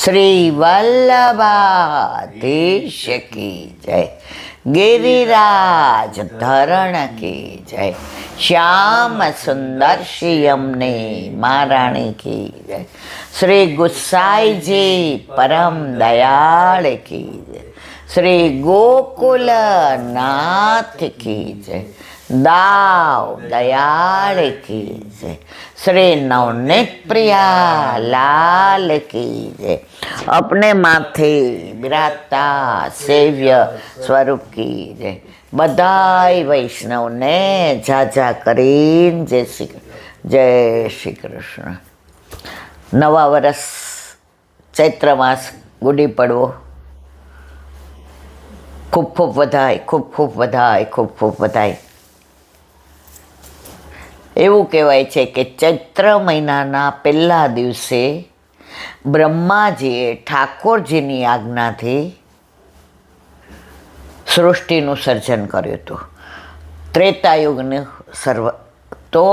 શ્રી વલ્લભાધીશ કી જય, गिरिराज धरण की जय, श्याम सुंदर श्रीयमने महाराणी की जय, श्री गुसाई जी परम दयाल की जय, श्री गोकुल नाथ की जय, दाव दयाल की जय, श्री नवनीत प्रिया लाल की जय, अपने माथे बिराजता सेव्य स्वरूप की जय। बधाई वैष्णव ने जाजा करीन जय श्री कृष्ण। नवा वर्ष चैत्र मास गुड़ी पड़वो, खूब खूब बधाई, खूब खूब बधाई, खूब खूब बधाई। એવું કહેવાય છે કે ચૈત્ર મહિનાના પહેલા દિવસે બ્રહ્માજીએ ઠાકોરજીની આજ્ઞાથી સૃષ્ટિનું સર્જન કર્યું હતું, ત્રેતાયુગનું સર્વ. તો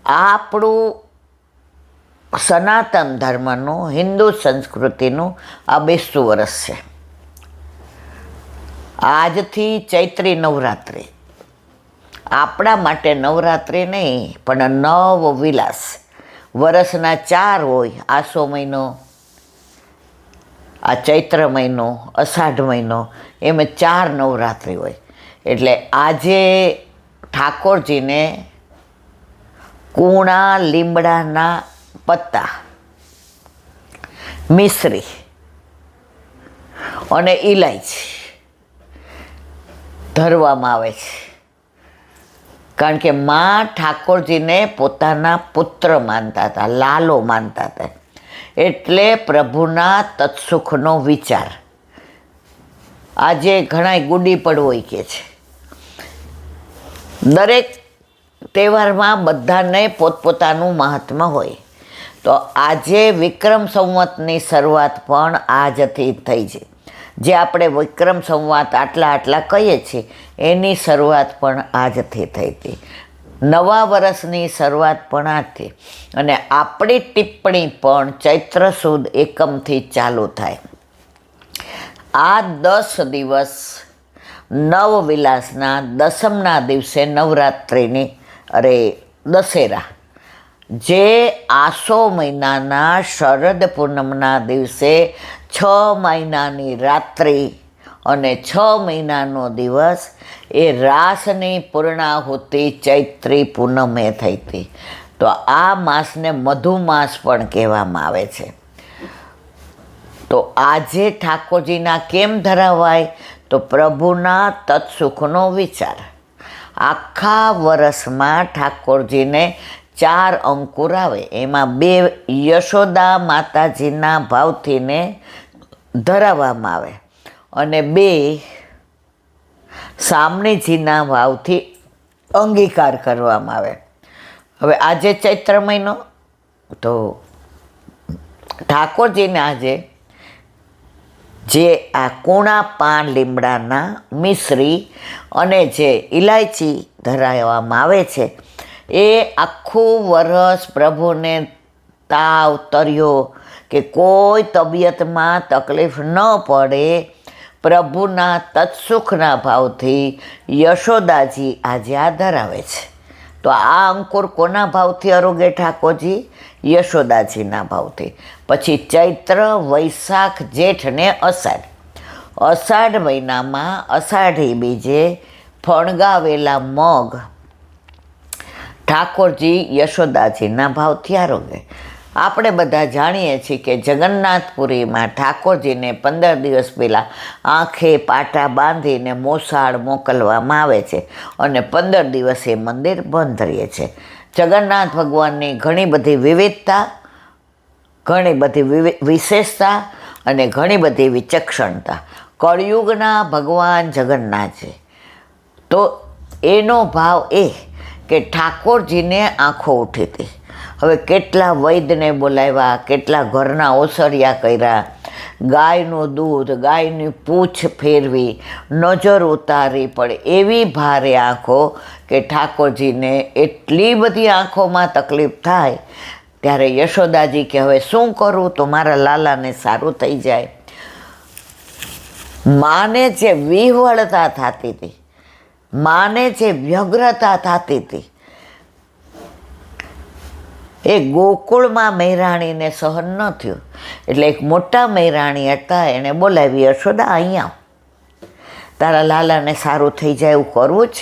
આપણું સનાતન ધર્મનું, હિન્દુ સંસ્કૃતિનું આ 20મું વર્ષ છે. આજથી ચૈત્રી નવરાત્રિ આપણા માટે નવરાત્રિ નહીં પણ નવ વિલાસ. વર્ષના 4 હોય, આસો મહિનો, આ ચૈત્ર મહિનો, અષાઢ મહિનો, એમ 4 નવરાત્રિ હોય. એટલે આજે ઠાકોરજીને કૂણા લીમડાના પત્તા, મિશ્રી અને ઇલાયચી ધરવામાં આવે છે. કારણ કે માં ઠાકોરજીને પોતાના પુત્ર માનતા હતા, લાલો માનતા હતા. એટલે પ્રભુના તત્સુખનો વિચાર. આજે ઘણા ગુડી પડવોય કહે છે. દરેક તહેવારમાં બધાને પોતપોતાનું મહાત્મ્ય હોય. તો આજે વિક્રમ સંવતની શરૂઆત પણ આજથી થઈ છે. જે આપણે વિક્રમ સંવત આટલા કહીએ છીએ એની શરૂઆત પણ આજથી થઈ હતી. નવા વર્ષની શરૂઆત પણ આજથી. અને આપણી ટિપ્પણી પણ ચૈત્ર સુદ એકમથી ચાલુ થાય. આ 10 દિવસ નવવિલાસના દસમના દિવસે નવરાત્રિની દશેરા, જે આસો મહિનાના શરદ પૂનમના દિવસે 6 મહિનાની રાત્રિ અને 6 મહિનાનો દિવસ, એ રાસની પૂર્ણાહુતિ ચૈત્રી પૂનમે થઈ હતી. તો આ માસને મધુમાસ પણ કહેવામાં આવે છે. તો આજે ઠાકોરજીના કેમ ધરાવાય? તો પ્રભુના તત્સુખનો વિચાર. આખા વર્ષમાં ઠાકોરજીને 4 અંકુર આવે, એમાં 2 યશોદા માતાજીના ભાવથીને ધરાવવામાં આવે અને 2 સામણીજીના ભાવથી અંગીકાર કરવામાં આવે. હવે આજે ચૈત્ર મહિનો, તો ઠાકોરજીને આજે જે આ કૂણા પાન લીમડાના મિશ્રી અને જે ઇલાયચી ધરાવવામાં આવે છે, એ આખું વરસ પ્રભુને તાવ તર્યો કે કોઈ તબિયતમાં તકલીફ ન પડે, પ્રભુના તત્સુખના ભાવથી યશોદાજી આજે આ ધરાવે છે. તો આ અંકુર કોના ભાવથી અરોગે ઠાકોરજી? યશોદાજીના ભાવથી. પછી ચૈત્ર, વૈશાખ, જેઠ ને અષાઢ. અષાઢ મહિનામાં અષાઢી બીજે ફણગાવેલા મગ ઠાકોરજી યશોદાજીના ભાવથી આરોગે. આપણે બધા જાણીએ છીએ કે જગન્નાથપુરીમાં ઠાકોરજીને 15 દિવસ પહેલાં આંખે પાટા બાંધીને મોસાળ મોકલવામાં આવે છે અને 15 દિવસે મંદિર બંધ રહે છે. જગન્નાથ ભગવાનની ઘણી બધી વિવિધતા, ઘણી બધી વિશેષતા અને ઘણી બધી વિચક્ષણતા. કળિયુગના ભગવાન જગન્નાથ છે. તો એનો ભાવ એ કે ઠાકોરજીને આંખો ઉઠી હતી. હવે કેટલા વૈદ્યને બોલાવ્યા, કેટલા ઘરના ઓસરિયા કર્યા, ગાયનું દૂધ, ગાયની પૂંછ ફેરવી, નજર ઉતારવી પડે એવી ભારે આંખો કે ઠાકોરજીને એટલી બધી આંખોમાં તકલીફ થાય ત્યારે યશોદાજી કે હવે શું કરું તો મારા લાલાને સારું થઈ જાય. માને જે વિહવળતા થતી હતી, માને જે વ્યગ્રતા થતી હતી, એ ગોકુળમાં મહેરાણીને સહન ન થયું. એટલે એક મોટા મહેરાણી હતા, એણે બોલાવી, યશોદા અહીંયા તારા લાલાને સારું થઈ જાય એવું કરવું જ?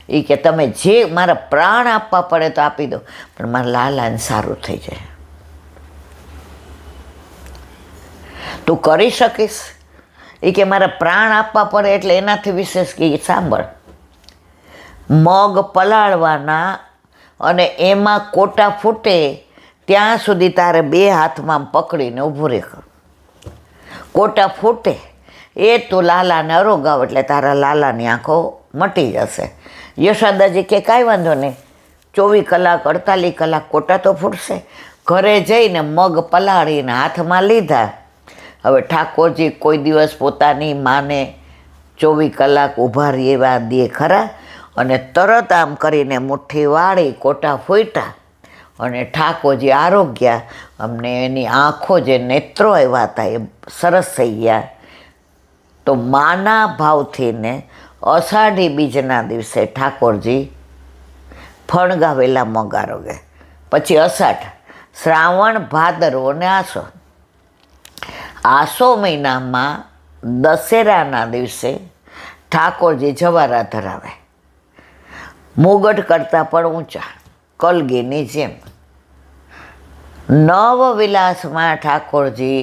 એ કે તમે જે મારા પ્રાણ આપવા પડે તો આપી દો, પણ મારા લાલાને સારું થઈ જાય. તું કરી શકીશ? એ કે મારા પ્રાણ આપવા પડે એટલે એનાથી વિશેષ કે સાંભળ, મગ પલાળવાના અને એમાં કોટા ફૂટે ત્યાં સુધી તારે 2 હાથમાં પકડીને ઊભું રહે. કોટા ફૂટે એ તું લાલાને અરોગાવ એટલે તારા લાલાની આંખો મટી જશે. યશોદાજી કે કાંઈ વાંધો નહીં, 24 કલાક 48 કલાક કોટા તો ફૂટશે. ઘરે જઈને મગ પલાળીને હાથમાં લીધા. હવે ઠાકોરજી કોઈ દિવસ પોતાની માને 24 કલાક ઊભા રહેવા દે ખરા? અને તરત આમ કરીને મુઠ્ઠી વાળી કોટા ફૂટ્યા અને ઠાકોરજી આરોગ્યા. અમને એની આંખો જે નેત્રો આવ્યા હતા એ સરસ થઈ ગયા. તો માના ભાવથી ને અષાઢી બીજના દિવસે ઠાકોરજી ફણગાવેલા મગ આરોગે. પછી અષાઢ, શ્રાવણ, ભાદરવો ને આસો. આસો મહિનામાં દશેરાના દિવસે ઠાકોરજી જવારા ધરાવે, મુગટ કરતાં પણ ઊંચા, કલગીની જેમ. નવવિલાસમાં ઠાકોરજી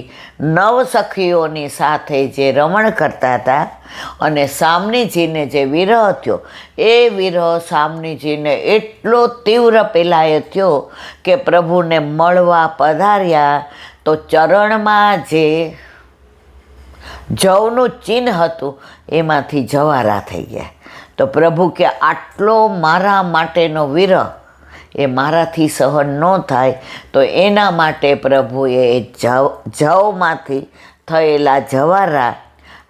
9 સખીઓની સાથે જે રમણ કરતા હતા અને સામનીજીને જે વિરહ થયો, એ વિરહ સામનીજીને એટલો તીવ્ર પેલાએ થયો કે પ્રભુને મળવા પધાર્યા તો ચરણમાં જે જવનું ચિહ્ન હતું એમાંથી જવારા થઈ ગયા. તો પ્રભુ કે આટલો મારા માટેનો વિરહ એ મારાથી સહન ન થાય, તો એના માટે પ્રભુએ જવમાંથી થયેલા જવારા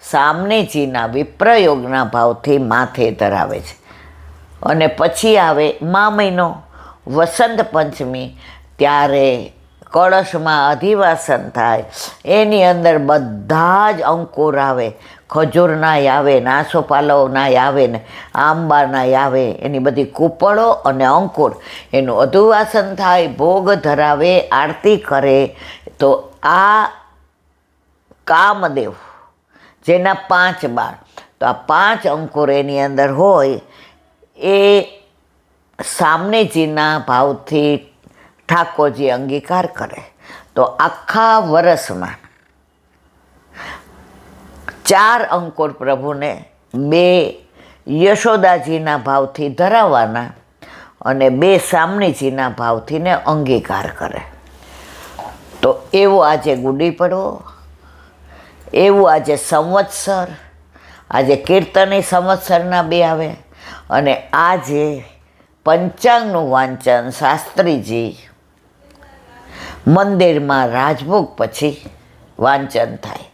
સામનેજીના વિપ્રયોગના ભાવથી માથે ધરાવે છે. અને પછી આવે મા મહિનો, વસંત પંચમી. ત્યારે કળશમાં અધિવાસન થાય, એની અંદર બધા જ અંકુર આવે. ખજૂરનાય આવે ને, આસોપાલવનાય આવે ને, આંબાનાય આવે. એની બધી કૂપળો અને અંકુર એનું અધિવાસન થાય, ભોગ ધરાવે, આરતી કરે. તો આ કામદેવ જેના 5 બાળ, તો આ 5 અંકુર એની અંદર હોય એ સામનેજીના ભાવથી ઠાકોરજી અંગીકાર કરે. તો આખા વર્ષમાં 4 અંકુર પ્રભુને 2 યશોદાજીના ભાવથી ધરાવવાના અને 2 સામનેજીના ભાવથી ને અંગીકાર કરે. તો એવો આજે ગુડી પડવો, એવું આજે સંવત્સર, આજે કીર્તની સંવત્સરના 2 આવે. અને આજે પંચાંગનું વાંચન શાસ્ત્રીજી મંદિરમાં રાજભોગ પછી વાંચન થાય,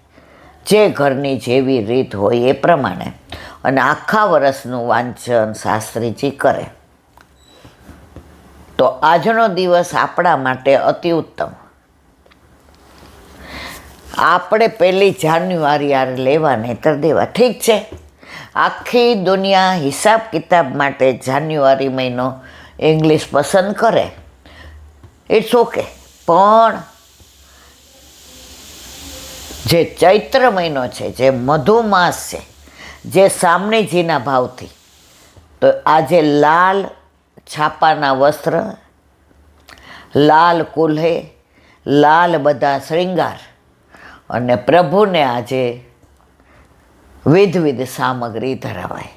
જે ઘરની જેવી રીત હોય એ પ્રમાણે. અને આખા વર્ષનું વાંચન શાસ્ત્રીજી કરે. તો આજનો દિવસ આપણા માટે અતિ ઉત્તમ. આપણે 1 જાન્યુઆરી લેવા નહીંતર દેવા. ઠીક છે, આખી દુનિયા હિસાબ કિતાબ માટે જાન્યુઆરી મહિનો ઇંગ્લિશ પસંદ કરે, ઇટ્સ ઓકે. પણ જે ચૈત્ર મહિનો છે, જે મધુમાસ છે, જે સામનેજીના ભાવથી, તો આજે લાલ છાપાના વસ્ત્ર, લાલ કુલ્હે, લાલ બધા શ્રૃંગાર અને પ્રભુને આજે વિધ સામગ્રી ધરાવાય.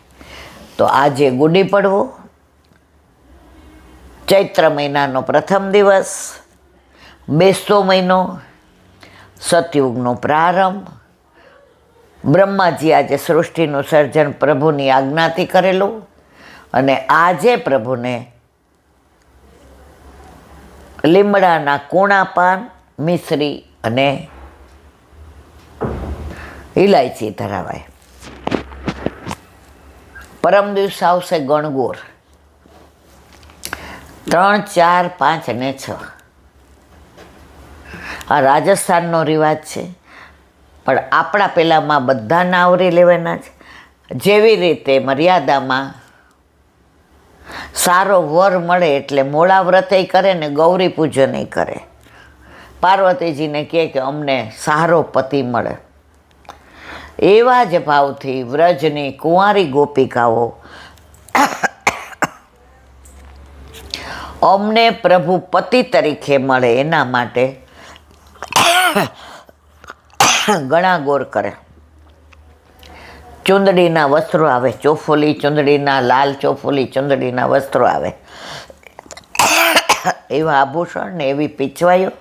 તો આજે ગુડી પડવો, ચૈત્ર મહિનાનો પ્રથમ દિવસ, બેસતો મહિનો, સતયુગનો પ્રારંભ. બ્રહ્માજી આજે સૃષ્ટિનું સર્જન પ્રભુની આજ્ઞાથી કરેલું. અને આજે પ્રભુને લીમડાના કૂણા પાન, મિશ્રી અને ઇલાયચી ધરાવાય. પરમ દિવસ આવશે ગણગોર, 3, 4, 5 અને 6. આ રાજસ્થાનનો રિવાજ છે, પણ આપણા પેલામાં બધાને આવરી લેવાના છે. જેવી રીતે મર્યાદામાં સારો વર મળે એટલે મોળા વ્રતય કરે ને ગૌરી પૂજનય કરે. પાર્વતીજીને કહે કે અમને સારો પતિ મળે. એવા જ ભાવથી વ્રજની કુંવારી ગોપિકાઓ અમને પ્રભુ પતિ તરીકે મળે એના માટે ગણાગોર કરે. ચુંદડીના વસ્ત્રો આવે, ચોફોલી ચુંદડીના, લાલ ચોફોલી ચુંદડીના વસ્ત્રો આવે, એવા આભૂષણ ને એવી પીછવાઈઓ.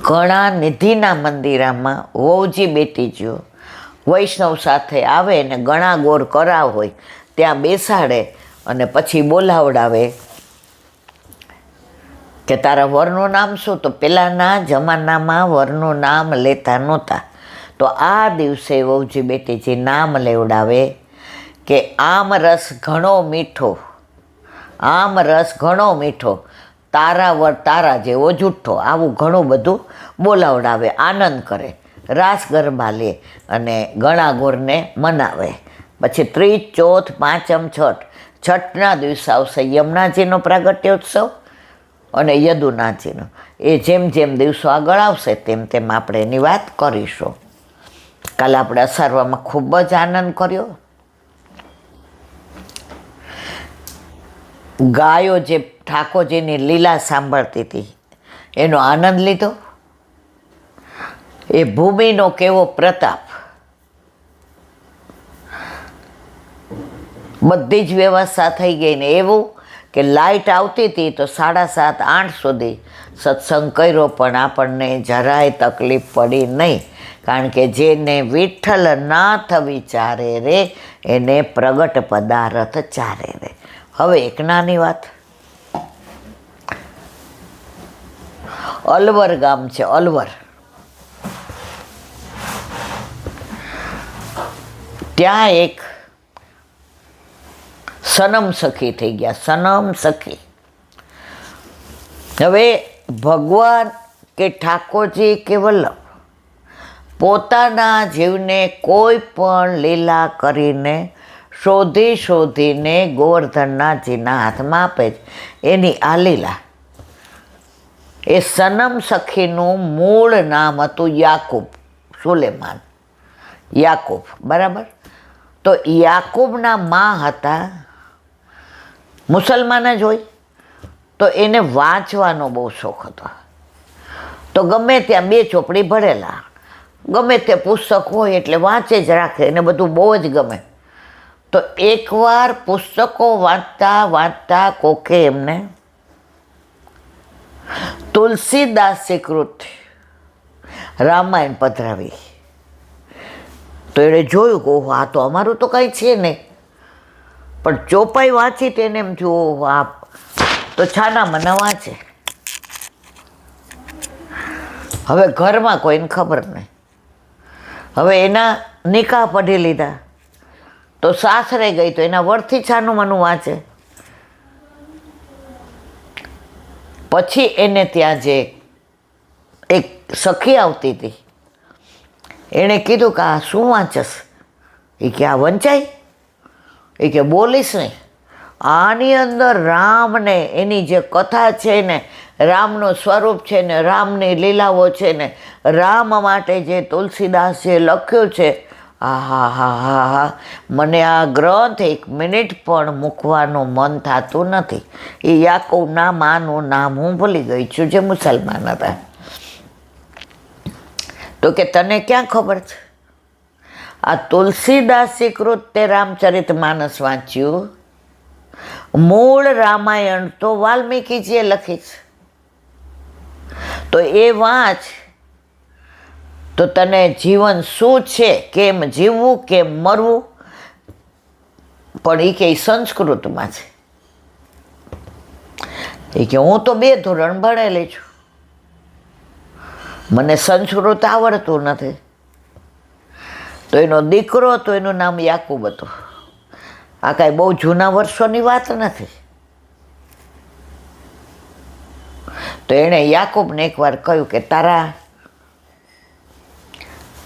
ઘણા નિધિના મંદિરમાં વહુજી બેટીજીઓ વૈષ્ણવ સાથે આવે ને ગણાગોર કરાવ હોય ત્યાં બેસાડે અને પછી બોલાવડાવે કે તારા વરનું નામ શું? તો પહેલાંના જમાનામાં વરનું નામ લેતા નહોતા, તો આ દિવસે વહુજી બેટીજી નામ લેવડાવે કે આમ રસ ઘણો મીઠો, આમ રસ ઘણો મીઠો, તારા વર તારા જેવો જુઠ્ઠો, આવું ઘણું બધું બોલાવડાવે, આનંદ કરે, રાસ ગરબા લે અને ગણાગોરને મનાવે. પછી ત્રીજ, ચોથ, પાંચમ, છઠના દિવસે આવશે યમુનાજીનો પ્રાગટ્યોત્સવ અને યદુનાજીનો. એ જેમ જેમ દિવસો આગળ આવશે તેમ તેમ આપણે એની વાત કરીશું. કાલે આપણે અસારવામાં ખૂબ જ આનંદ કર્યો. ગાયો જે ઠાકોરજીની લીલા સાંભળતી હતી એનો આનંદ લીધો. એ ભૂમિનો કેવો પ્રતાપ, બધી જ વ્યવસ્થા થઈ ગઈ ને એવું કે લાઇટ આવતી હતી તો 7:30, 8 સુધી સત્સંગ કર્યો, પણ આપણને જરાય તકલીફ પડી નહીં, કારણ કે જેને વિઠ્ઠલ નાથ વિચારે રે એને પ્રગટ પદાર્થ ચારે રે. હવે એક નાની વાત, અલવર ગામ છે, અલવર, ત્યાં એક સનમ સખી થઈ ગયા, સનમ સખી. હવે ભગવાન કે ઠાકોરજી કે વલ્લભ પોતાના જીવને કોઈ પણ લીલા કરીને શોધીને ગોવર્ધનનાથજીના હાથમાં આપે છે. એની આ લીલા. એ સનમ સખીનું મૂળ નામ હતું યાકૂબ સુલેમાન, યાકૂબ, બરાબર. તો યાકૂબના માં હતા મુસલમાન જ હોય, તો એને વાંચવાનો બહુ શોખ હતો. તો ગમે ત્યાં 2 ચોપડી ભરેલા, ગમે તે પુસ્તક હોય એટલે વાંચે જ રાખે, એને બધું બહુ જ ગમે. તો એકવાર પુસ્તકો વાંચતા વાંચતા કોકે એમને તુલસીદાસી કૃત રામાયણ પધરાવી. તો એણે જોયું કે ઓહો, આ તો અમારું તો કાંઈ છે નહીં, પણ ચોપાઈ વાંચી તેને એમ થયું આ તો છાના મના વાંચે. હવે ઘરમાં કોઈને ખબર નહીં. હવે એના નિકાહ પઢી લીધા, તો સાસરે ગઈ તો એના વરથી છાનું મનું વાંચે. પછી એને ત્યાં જે એક સખી આવતી હતી એણે કીધું કે આ શું વાંચસ? એ કે આ વંચાય? એ કે બોલીશ નહીં. આની અંદર રામને એની જે કથા છે ને, રામનું સ્વરૂપ છે ને, રામની લીલાઓ છે ને, રામ માટે જે તુલસીદાસે લખ્યું છે, હા હા હા હા, મને આ ગ્રંથ 1 મિનિટ પણ મૂકવાનું મન થતું નથી. એ યાકૂબના માનું નામ હું ભૂલી ગઈ છું, જે મુસલમાન હતા. તો કે તને ક્યાં ખબર છે? આ તુલસીદાસી કૃત તે રામચરિત માનસ વાંચ્યું, મૂળ રામાયણ તો વાલ્મીકીજીએ લખી છે. તો એ વાંચ, તો તને જીવન શું છે, કેમ જીવવું, કેમ મરવું, પણ એ કે સંસ્કૃતમાં છે. એ કે હું તો 2 ધોરણ ભણેલી છું, મને સંસ્કૃત આવડતું નથી. તો એનો દીકરો હતો, એનું નામ યાકૂબ હતું. આ કાંઈ બહુ જૂના વર્ષોની વાત નથી. તો એણે યાકૂબને એકવાર કહ્યું કે તારા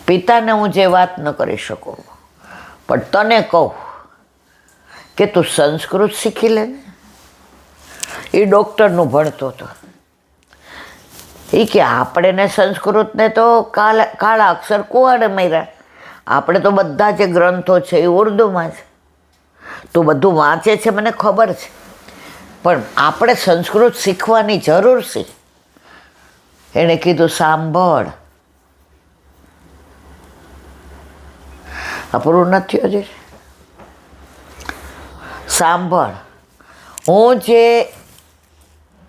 પિતાને હું જે વાત ન કરી શકું, પણ તને કહું કે તું સંસ્કૃત શીખી લે ને. એ ડૉક્ટરનું ભણતો હતો. એ કે આપણે ને સંસ્કૃતને તો કાળા અક્ષર કુવાડે માર્યા. આપણે તો બધા જે ગ્રંથો છે એ ઉર્દુમાં છે. તું બધું વાંચે છે મને ખબર છે, પણ આપણે સંસ્કૃત શીખવાની જરૂર છે. એણે કીધું સાંભળ, આ પૂરું નથી હજી. સાંભળ, હું જે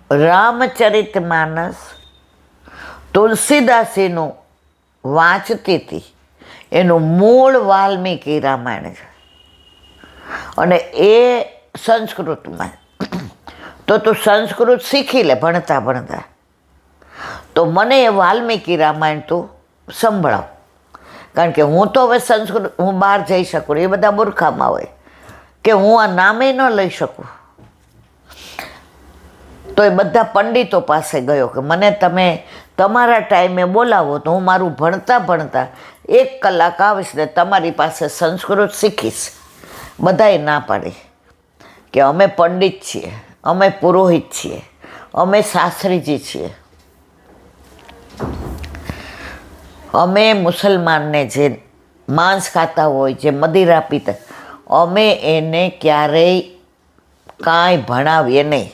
રામચરિત માનસ તુલસીદાસીનું વાંચતી હતી એનું મૂળ વાલ્મીકી રામાયણ છે, અને એ સંસ્કૃતમાં. તો તું સંસ્કૃત શીખી લે ભણતા ભણતા. તો મને એ વાલ્મીકી રામાયણ તું સંભળાવ, કારણ કે હું તો હવે સંસ્કૃત હું બહાર જઈ શકું, એ બધા મૂર્ખામાં હોય કે હું આ નામે ન લઈ શકું. તો એ બધા પંડિતો પાસે ગયો કે મને તમે તમારા ટાઈમે બોલાવો તો હું મારું ભણતા ભણતા 1 કલાક આવીશ ને તમારી પાસે સંસ્કૃત શીખીશ. બધાએ ના પાડી કે અમે પંડિત છીએ, અમે પુરોહિત છીએ, અમે શાસ્ત્રીજી છીએ. અમે મુસલમાનને જે માંસ ખાતા હોય, જે મદિરા પીતા, અમે એને ક્યારેય કાંઈ ભણાવીએ નહીં.